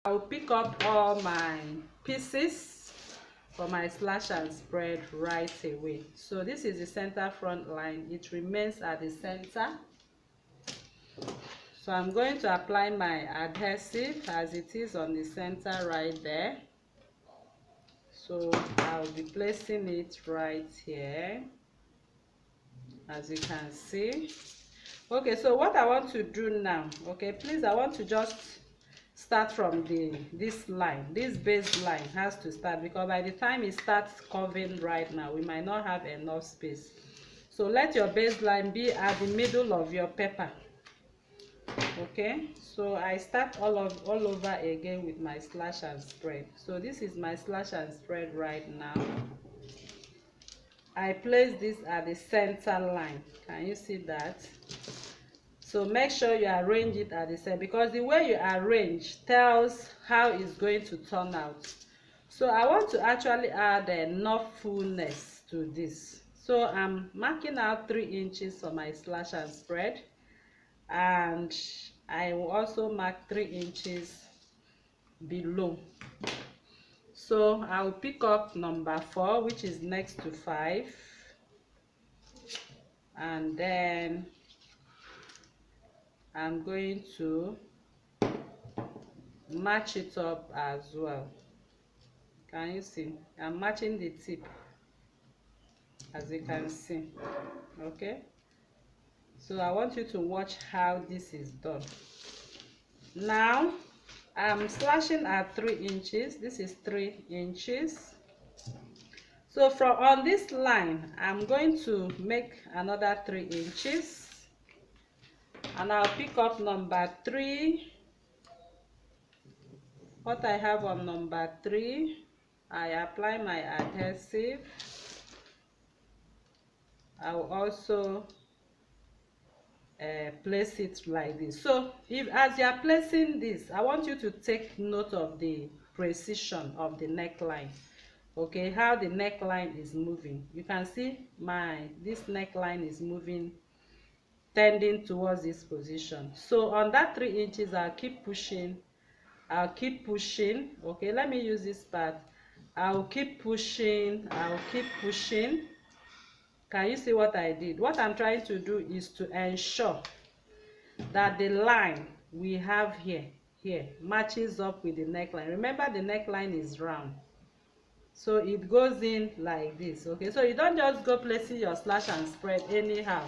I'll pick up all my pieces for my slash and spread right away. So this is the center front line. It remains at the center. So I'm going to apply my adhesive as it is on the center right there. So I'll be placing it right here, as you can see. Okay, so what I want to do now, okay, please, I want to just start from this line. This base line has to start, because by the time it starts curving right now, we might not have enough space. So let your base line be at the middle of your paper. Okay, so I start all over again with my slash and spread. So this is my slash and spread right now. I place this at the center line. Can you see that? So make sure you arrange it at the center, because the way you arrange tells how it's going to turn out. So I want to actually add enough fullness to this. So I'm marking out 3 inches for my slash and spread, and I will also mark 3 inches below. So I'll pick up number 4, which is next to 5, and then I'm going to match it up as well. Can you see? I'm matching the tip, as you can see. Okay, so I want you to watch how this is done. Now I'm slashing at 3 inches. This is 3 inches. So from on this line, I'm going to make another 3 inches, and I'll pick up number 3. What I have on number 3, I apply my adhesive. I will also place it like this. So as you are placing this, I want you to take note of the precision of the neckline. Okay, how the neckline is moving. You can see this neckline is moving, tending towards this position. So on that 3 inches, I'll keep pushing. Okay, let me use this part. I'll keep pushing. Can you see what I did? What I'm trying to do is to ensure that the line we have here matches up with the neckline. Remember, the neckline is round, so it goes in like this. Okay, so you don't just go placing your slash and spread anyhow,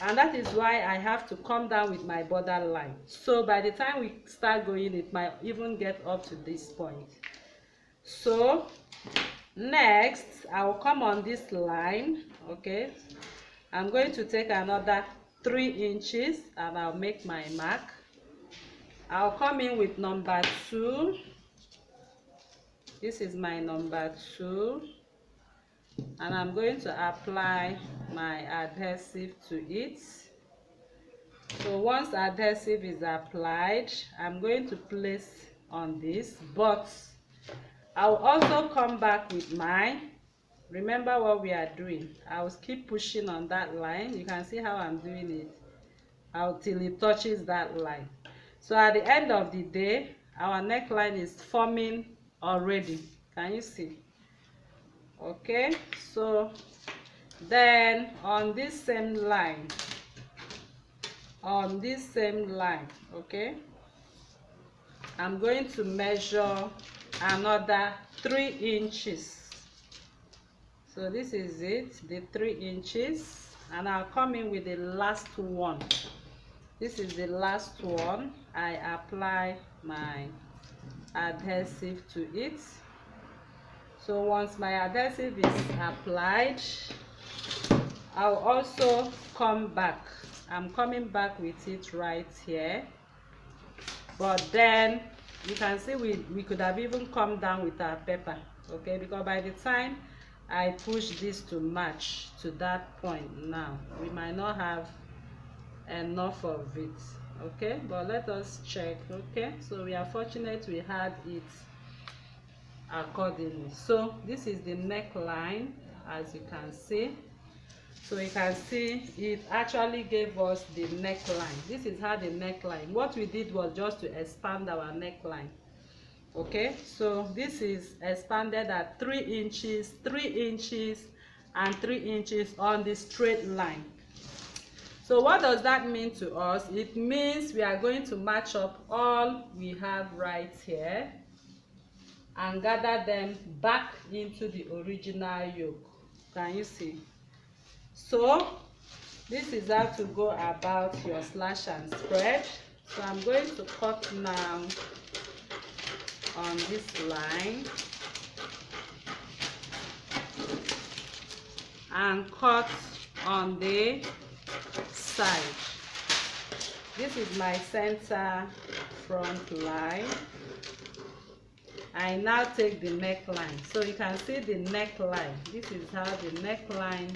and that is why I have to come down with my border line. So by the time we start going, it might even get up to this point. So next, I will come on this line. Okay, I'm going to take another 3 inches and I'll make my mark. I'll come in with number 2. This is my number 2, and I'm going to apply my adhesive to it. So once adhesive is applied, I'm going to place on this, but I'll also come back with remember what we are doing. I'll keep pushing on that line. You can see how I'm doing it until it touches that line. So at the end of the day, our neckline is forming already. Can you see? Okay, so then on this same line, okay, I'm going to measure another 3 inches. So this is it, the 3 inches, and I'll come in with the last one. This is the last one. I apply my adhesive to it. So once my adhesive is applied, I'll also come back. I'm coming back with it right here, but then you can see we could have even come down with our paper. Okay, because by the time I push this to match to that point, now we might not have enough of it. Okay, but let us check. Okay, so we are fortunate we had it accordingly. So this is the neckline, as you can see. So you can see it actually gave us the neckline. This is how the neckline. What we did was just to expand our neckline. Okay, so this is expanded at 3 inches, 3 inches, and 3 inches on the straight line. So what does that mean to us? It means we are going to match up all we have right here and gather them back into the original yoke. Can you see? So this is how to go about your slash and spread. So I'm going to cut now on this line and cut on the side. This is my center front line. I now take the neckline. So you can see the neckline. This is how the neckline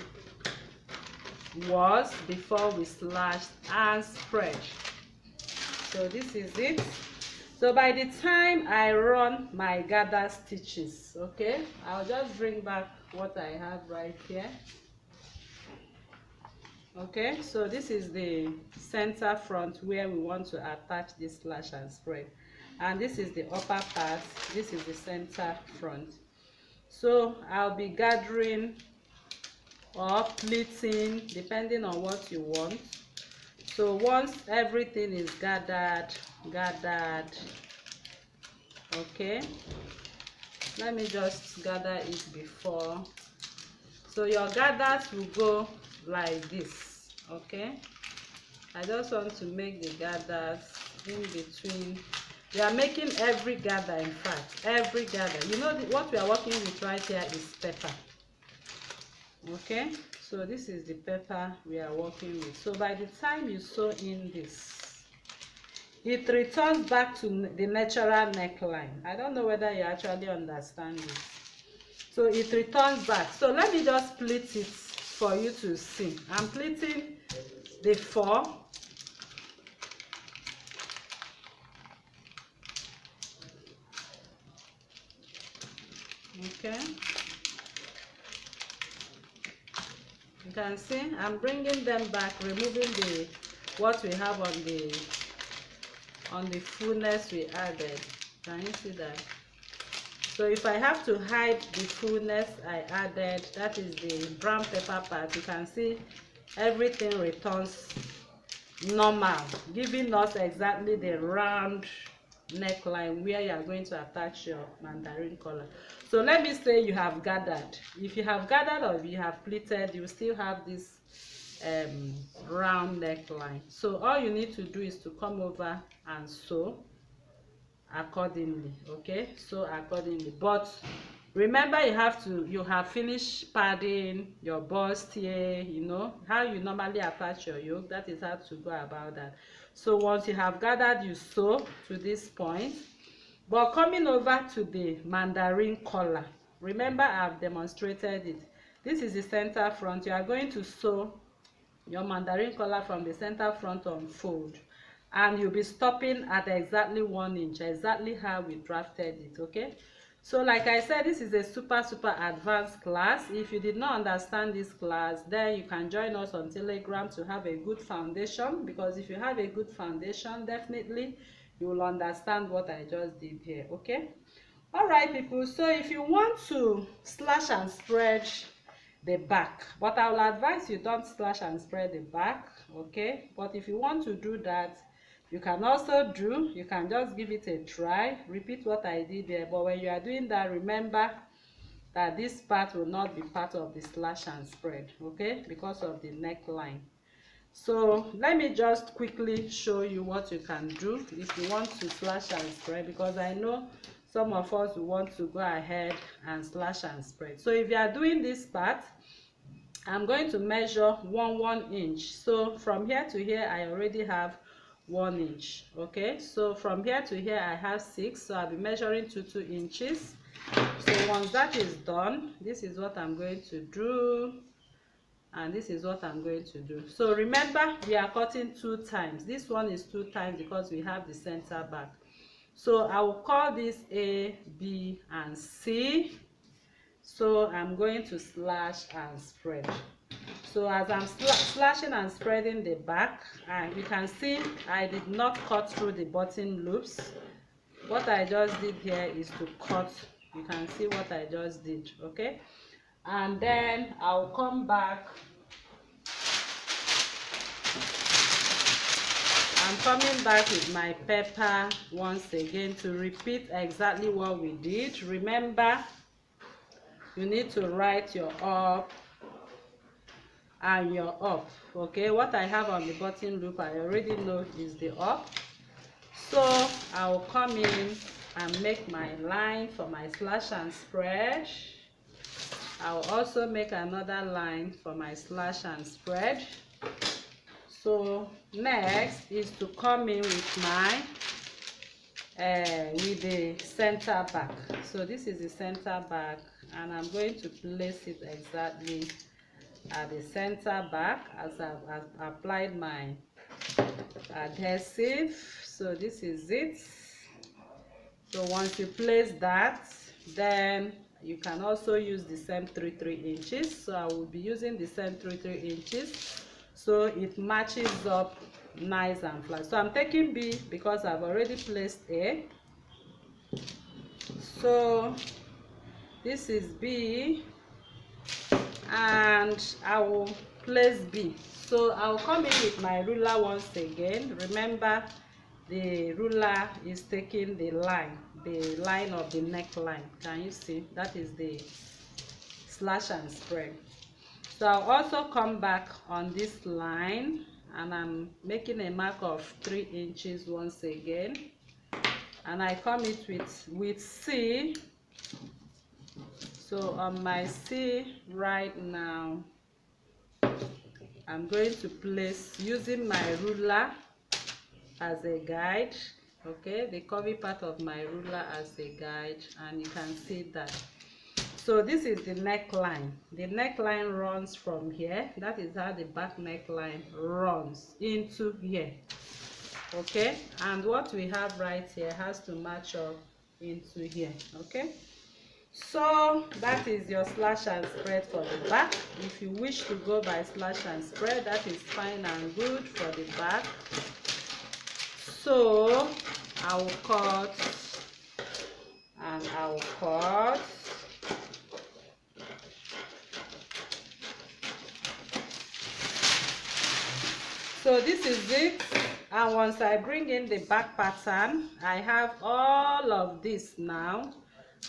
was before we slashed and spread. So this is it. So by the time I run my gather stitches, okay, I'll just bring back what I have right here. Okay, so this is the center front where we want to attach this slash and spread, and this is the upper part. This is the center front. So I'll be gathering or pleating depending on what you want. So once everything is gathered, okay, let me just gather it before. So your gathers will go like this. Okay, I just want to make the gathers in between. We are making every gather, in fact every gather. You know what we are working with right here is pepper. Okay, so this is the pepper we are working with. So by the time you sew in this, it returns back to the natural neckline. I don't know whether you actually understand this. So it returns back. So let me just pleat it for you to see. I'm pleating the 4. Okay, you can see I'm bringing them back, removing the what we have on the fullness we added. Can you see that? So if I have to hide the fullness I added, that is the brown pepper part, you can see everything returns normal, giving us exactly the round neckline where you are going to attach your mandarin collar. So let me say you have gathered. If you have gathered or if you have pleated, you still have this round neckline. So all you need to do is to come over and sew accordingly. Okay, sew accordingly. But remember, you have finished padding your bustier. You know how you normally attach your yoke. That is how to go about that. So once you have gathered, you sew to this point. But coming over to the mandarin collar, remember I've demonstrated it. This is the center front. You are going to sew your mandarin collar from the center front unfold, and you'll be stopping at exactly 1 inch, exactly how we drafted it. Okay, so like I said, this is a super advanced class. If you did not understand this class, then you can join us on Telegram to have a good foundation, because if you have a good foundation, definitely you will understand what I just did here. Okay, all right people, so if you want to slash and spread the back, but I will advise you don't slash and spread the back. Okay, but if you want to do that, you can also you can just give it a try, repeat what I did there. But when you are doing that, remember that this part will not be part of the slash and spread, okay, because of the neckline. So let me just quickly show you what you can do if you want to slash and spread, because I know some of us will want to go ahead and slash and spread. So if you are doing this part, I'm going to measure 1 inch. So from here to here I already have 1 inch. Okay, so from here to here I have 6, so I'll be measuring 2 inches. So once that is done, this is what I'm going to do, and this is what I'm going to do. So remember, we are cutting 2 times. This one is 2 times because we have the center back. So I will call this A, B, and C. So I'm going to slash and spread. So as I'm slashing and spreading the back, you can see I did not cut through the button loops. what I just did here is to cut. You can see what I just did, okay? And then I'll come back. I'm coming back with my pepper once again to repeat exactly what we did. Remember, you need to write your up and your up, okay? What I have on the button loop, I already know is the up. So I'll come in and make my line for my slash and spread. I'll also make another line for my slash and spread. So next is to come in with my with the center back. So this is the center back, and I'm going to place it exactly at the center back as I've applied my adhesive. So this is it. So once you place that, then you can also use the same 3 inches. So I will be using the same 3 inches so it matches up nice and flat. So I'm taking B because I've already placed A. So this is B, and I will place B. So I'll come in with my ruler once again. Remember, the ruler is taking the line of the neckline. Can you see? That is the slash and spread. So I'll also come back on this line, and I'm making a mark of 3 inches once again, and I come it with C. So on my C right now, I'm going to place using my ruler as a guide, okay, the curvy part of my ruler as a guide, and you can see that. So this is the neckline. The neckline runs from here. That is how the back neckline runs into here, okay, and what we have right here has to match up into here, okay. So that is your slash and spread for the back. If you wish to go by slash and spread, that is fine and good for the back. So I will cut and I will cut. So this is it, and once I bring in the back pattern, I have all of this now.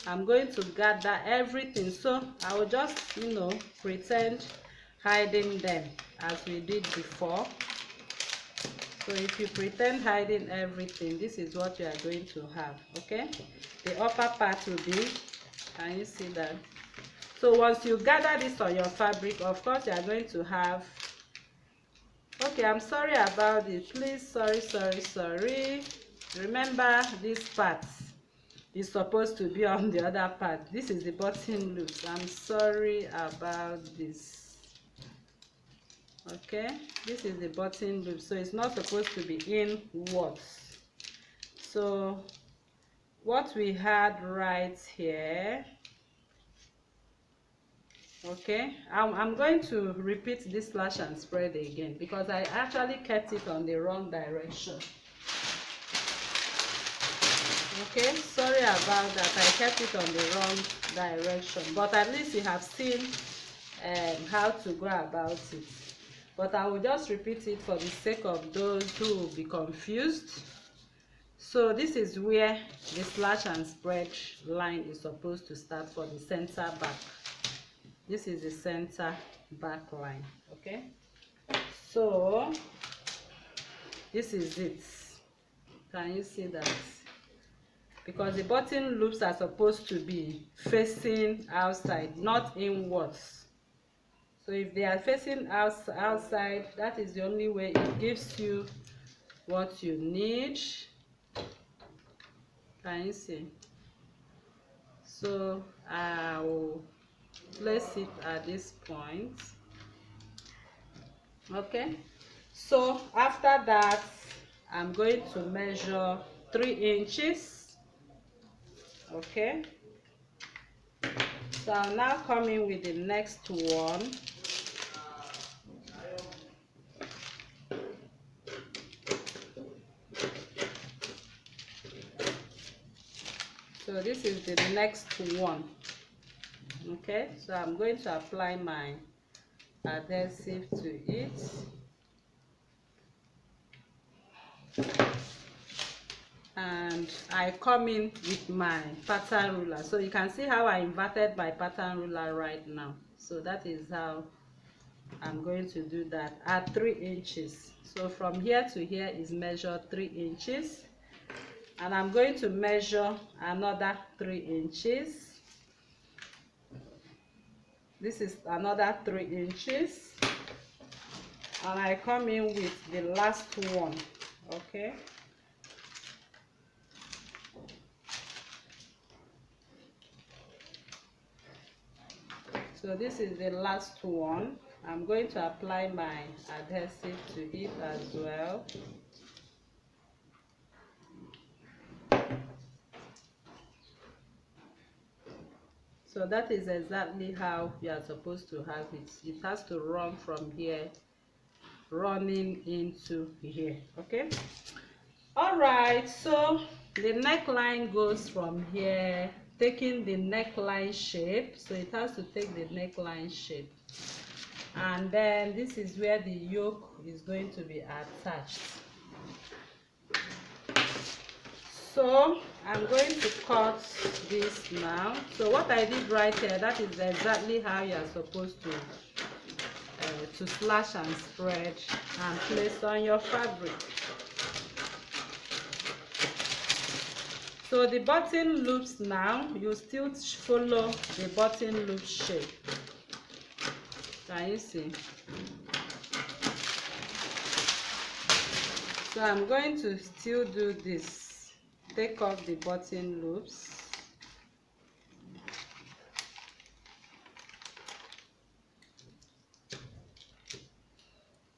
I'm going to gather everything, so I will just, pretend hiding them as we did before. So if you pretend hiding everything, this is what you are going to have, okay. The upper part will be, can you see that? So once you gather this on your fabric, of course you are going to have, okay, I'm sorry about this, please, sorry. Remember, this part is supposed to be on the other part. This is the button loops. I'm sorry about this, okay. This is the button loop, so it's not supposed to be inwards. So what we had right here, okay, I'm going to repeat this slash and spread again because I actually kept it on the wrong direction. Okay, sorry about that, I kept it on the wrong direction, but at least you have seen how to go about it. But I will just repeat it for the sake of those who will be confused. So this is where the slash and spread line is supposed to start for the center back. This is the center back line, okay. So this is it. Can you see that? Because the button loops are supposed to be facing outside, not inwards. So if they are facing outside, that is the only way it gives you what you need. Can you see? So I will place it at this point, okay. So after that, I'm going to measure 3 inches, okay. So I'll now come in with the next one. So this is the next one. Okay, so I'm going to apply my adhesive to it. And I come in with my pattern ruler. So you can see how I inverted my pattern ruler right now. So that is how I'm going to do that at 3 inches. So from here to here is measured 3 inches. And I'm going to measure another 3 inches. This is another 3 inches. And I come in with the last one. Okay. So this is the last one. I'm going to apply my adhesive to it as well. So that is exactly how you are supposed to have it. It has to run from here, running into here. Okay. All right. So the neckline goes from here, taking the neckline shape. So it has to take the neckline shape. And then this is where the yoke is going to be attached. So I'm going to cut this now. So what I did right here, that is exactly how you are supposed to slash and spread and place on your fabric. So the button loops now, you still follow the button loop shape. Can you see? So I'm going to still do this. Take off the button loops.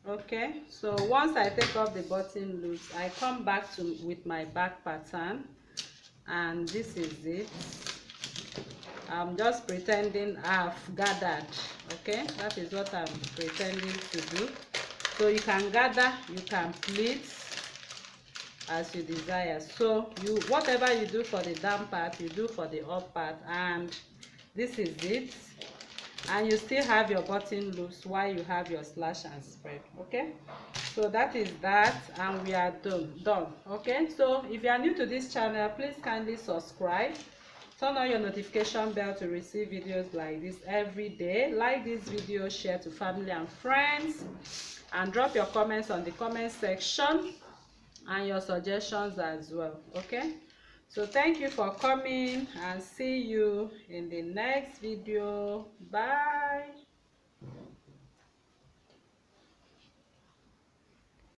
Okay, so once I take off the button loops, I come back with my back pattern, and this is it. I'm just pretending I've gathered. Okay, that is what I'm pretending to do. So you can gather, you can pleat as you desire. So whatever you do for the down part, you do for the up part, and this is it. And you still have your button loops while you have your slash and spread. Okay, so that is that, and we are done. Okay, so if you are new to this channel, please kindly subscribe, turn on your notification bell to receive videos like this every day. Like this video, share to family and friends, and drop your comments on the comment section and your suggestions as well. Okay, so thank you for coming, and see you in the next video. Bye.